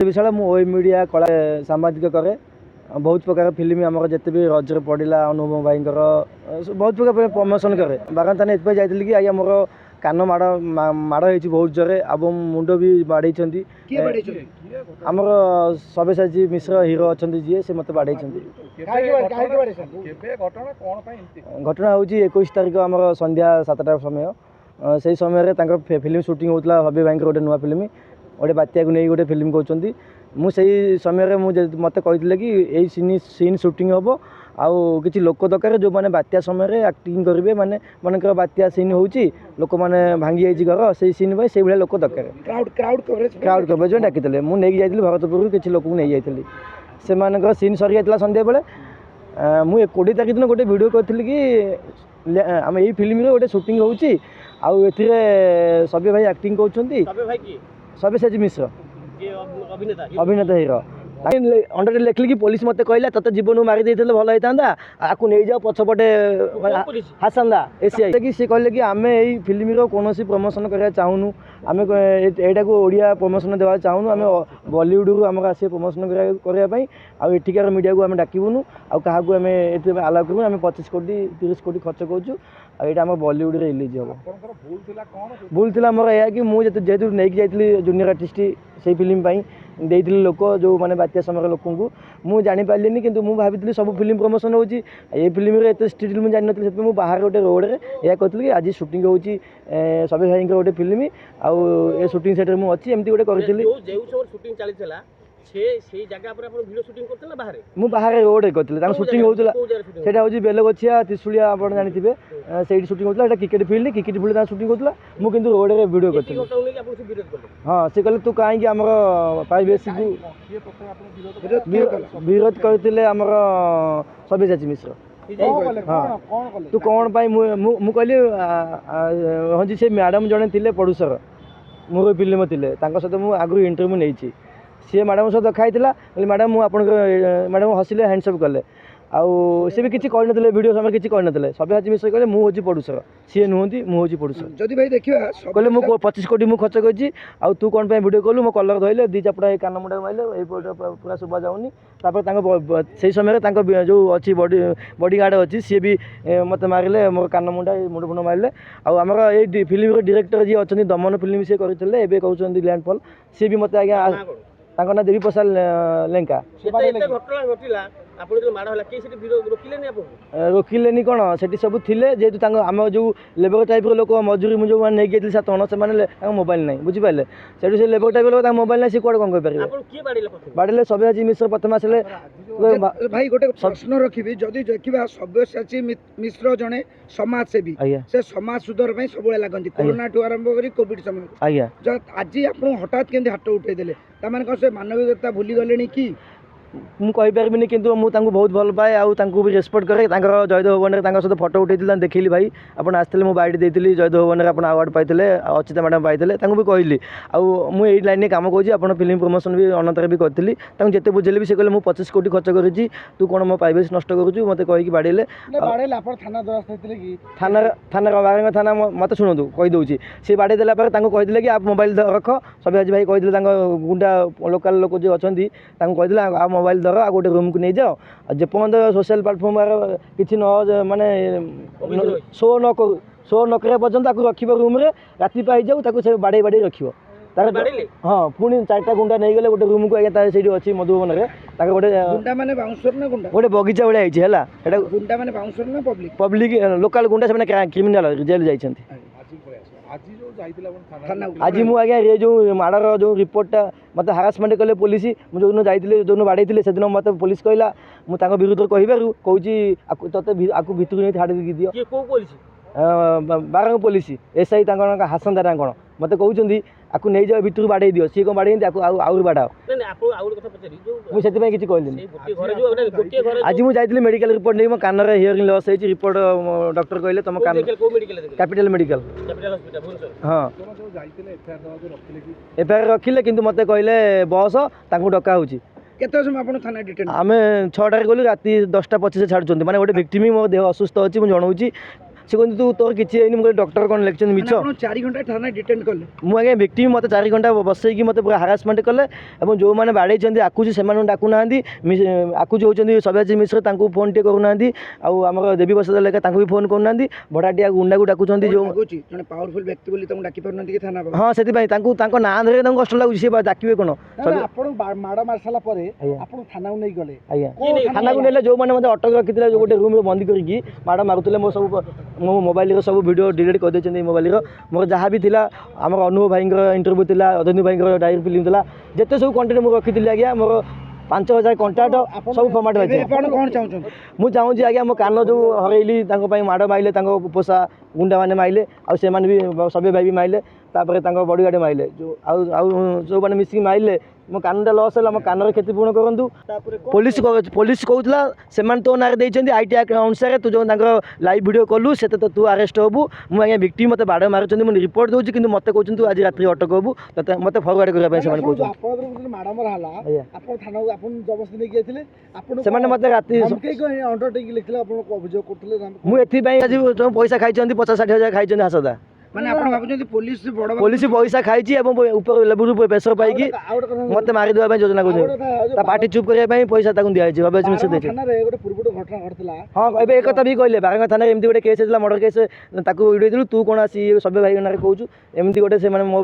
विशाल मु ओई मीडिया कला सामाजिक करे बहुत प्रकार फिल्म आम जिते भी रजर पड़ा अनुभव भाई बहुत प्रकार प्रमोशन करे बागान एथपाई जाइए कि आज्ञा मोर कान माड़ माड़ हो बहुत जोरे अब मुंड भी बाड़े आमर सब्यसाची मिश्र हिरो अच्छा जी से मत बाड़े घटना हूँ 21 तारिख आम संध्या 7टा समय से समय फिल्म शूटिंग होता हबी भाई गोटे नुआ फिल्म गोटे बात्या को नहीं गोटे फिल्म कहते मुझे समय मत कहते कि यही सीन शूटिंग हम आउ किसी लोक दरकार जो मैंने बात्या समय एक्टिंग करेंगे माने मनकर बात्या सीन हो लोक मैंने भांगी जाइए घर से सीन से भाई लोक दरकार क्राउड कवरेज डाकी मुझे जाइए भरतपुर किसी लोक नहीं जाइए से सीन सरी जाता संध्या बेले मुझे 20 तारिख दिन गोटे वीडियो करी कि आम यही फिल्म गोटे शूटिंग होती सब्य भाई एक्टिंग कहते सब्यसाची मिश्र अभिनेता हिरो अंडर लिखली कि पुलिस मत कहला तते जीवन मारी देते भल होता आपको नहीं जाओ पछपटे हासंदा एसीआई कि सी कहले कि आम यही फिल्म कौन प्रमोशन करने चाहूनु आम यहाँ को ओडिया प्रमोशन देवा चाहूनु आम बॉलीवुड रू आम आस प्रमोशन करने आठिकार मीडिया को आम डाकबूनु आम आलाउ करूँ आम 25 कोटी 30 कोटी खर्च करूँ आम बॉलीवुड रिलीज हम भूल थी मोर यह कि मुझे जेहतु नहीं जाइए जूनियर आर्टिस्ट से फिल्म देती लोक जो मैंने बात्या समय लोक मुझे जापारे कि भाभी सब फिल्म प्रमोशन हो फिल्म एत स्ट्रीट मुझे जानी मुझे बाहर गोटे रोड यह कहती कि आज शूटिंग हो सब्य भाई गोटे फिल्म आउ ए शूटिंग सेट में अच्छी एमती गोटे करी बाहर रोड करते शूटिंग होता हूँ बेलगछिया त्रिशूलिया आप जानते से शूटिंग होता है क्रिकेट फील्ड शूटिंग होता मुझे रोड में वीडियो करी हाँ से कहले तू कहीं आम प्राइवेसी विरोध करते आमर सब्यसाची मिश्र हाँ तू कौन मुझे कहली हाँ जी से मैडम जड़े थे पड़ोसर मोर फिल्म थे सहित मुझे आगु इंटरव्यू नहीं सी मैडम सहित देखाई मैडम मुझे मैडम हसिले हैंडसअप कले आउ सी भी किसी कहते वीडियो समय किसी कहते सब्यसाची मिश्र कहले मुझे पड़ोसर सी नुहति मुझे पड़ोसर जदि भाई देखिए कहले मुझे 25 कोटी मुझे खर्च करी आउ तू कौन वीडियो कलु मो कलर धरले दी चापड़ा कान मुंडा मारे ये पूरा शुभा जाऊनी से समय जो अच्छी बॉडी गार्ड अच्छी सी भी मत मारे मोर कान मुंडा मुंड फुंड मारे आमर ये फिल्म डायरेक्टर जी अच्छा दमन फिल्म सी करते ए कहते लैंडफॉल सी भी मत आज्ञा ना देवी प्रसाद लेंका रोकिले कौन से सब थे जेहतु आम जो लेबर टाइप लोक मजूरी मुझे नहीं गई 7 जन से मोबाइल ना बुझीपारे से लेबर टाइप लोग मोबाइल ना सी कौन कौन करेंगे बाड़े सब्यसाची मिश्र प्रथम आसे भाई गोटे प्रश्न रखी जदि देखा सब्यसाची मिश्र जड़े समाजसेवी से समाज सुधार सब लगती कोरोना ठू आरंभ कर कोविड समय आज आप हठात के हाथ उठेदेले से मानविकता भूली गले कि मुझे कि मुझे बहुत भल पाए आउ भी रेस्पेक्ट करे जयदेव भवन में सहित फटो उठे देखिली भाई आप आसते मुझे बाइट देती जयदेव भवन में आप अवार्ड पाई अचिता मैडम पाई भी कहली मुझे लाइन में कम कर फिल्म प्रमोशन भी अनंतर भी करी जिते बुझे भी से कहले मुझे 25 कोटी खर्च करी तू कौन मो प्राइवेसी नष्ट करुँ मत कहीकि बाड़े थाना थाना मत शुणु कहीदे सी बाड़े कहीदे कि आप मोबाइल रख सब्यसाची भाई कहीदे गुंडा लोकाल लोक जो अच्छा कहीदे आ मोबाइल धर आ गोटे रूम को नहीं जाओ जेपर्यंत सोशल प्लाटफर्म किसी न माने शो न करा पर्यंत रख रूम रे राति पाई जाऊ से बाड़े बाड़े रख हाँ पुणी 4टा गुंडा नहीं गले गोटे रूम को आगे से अच्छी मधुबन में गोटे गुंडा माने बाउंसर ना गुंडा गोटे बगीचा भाई है गुंडा माने बाउंसर ना पब्लिक लोकल गुंडा से क्रिमिनाल जेल जाइए आज मुझे ये जो माड़र जो रिपोर्टा मत हारासमेंट कले पुलिस मुझे जो जाइए जो बाड़े से दिन मत पुलिस कहला मुझे विरुद्ध कहू कौन ते आपको भितर नहीं छाड़ी दियो बारंग पुलिस एसआई हासंदा कौन मत कहते आपको नहीं जाओ भितर बाड़े दियो सी कौन बाड़े आउर बाड़ाओ मुझे किसी कहली आज मुझे जाइए मेडिकल रिपोर्ट नहीं मो कान हियरिंग लॉस है रिपोर्ट डॉक्टर कहले तुम कान कैपिटल मेडिकल हाँ एफआईआर रखिले किंतु मत कहले बस डका हो आम 6टार गलु राति 10टा 25 छाड़ुं माने गोटे विक्टिम मो देह असुस्थ अच्छी मुझे जनाऊँ से कहते तू तोर किसी मुझे डॉक्टर कौन लेक्चर मिछ 4 घंटा थाना डिटेन कले मुझे व्यक्ति मत 4 घंटा बसैकी मत पूरा हारासमेंट कले और जो मैंने बाड़े आकुची से डाकुना आकुची होती सब्याजी मिश्र फोन टे करूना आम देवी प्रसाद लेखा भी फोन करना भड़ाटिया गुंडा को डाकुं जो पावरफुल व्यक्ति बोली तुम डाकी पारना थाना हाँ से ना धरे कष्ट लगुच सी डाकिए कौन माड़ मार सारा थाना नहीं गले थाना को नेले जो मैंने मत अटक रखी जो गोटे रूम बंद करके माड़ मारुले मो सब मो मोबाइल सब वीडियो डिलीट कर देते मोबाइल मोर जहाँ भी थिला आम अनुभव भाई इंटरव्यू थी अधनी भाई डायरी फिल्म थी जिते सब कंटेंट मुझे रखी आज्ञा मोर 5000 कंटाक्ट सब फॉर्मेट अच्छे मुझे चाहूँगी आज्ञा मो कान जो हरैली माड़ माइले पोषा गुंडा मैंने माइले आने भी सब्य भाई भी माइले बड़ीगाड़ी माइले जो जो मैंने मिसिक माइले मो कानटा लस है मो कान क्षतिपूर्ण करूँ पुलिस कहूला से तो ना आईटी एक्ट अनुसार तू जो लाइव वीडियो कलु से तू अरेस्ट हबू मुझे भिक्टी मत बाड़ मार्च मुझे रिपोर्ट दूसरी कि मत कहते तू आज रात अटक हबू मत फरवर्ड करने मुझे आज पैसा खाई 50-60 खाई हासदा माने पुलिस पैसा खाई ऊपर लेवल प्रेसर पाई मत मारिदेवा योजना कर पार्टी चुप करने पैसा दिखाई हाँ ए एक भी कहले बारंगा थाना एमती गोटे केस मर्डर केस वीडियो तू कौन आसी सब्य भाई कहूँ एमती गोटे से मो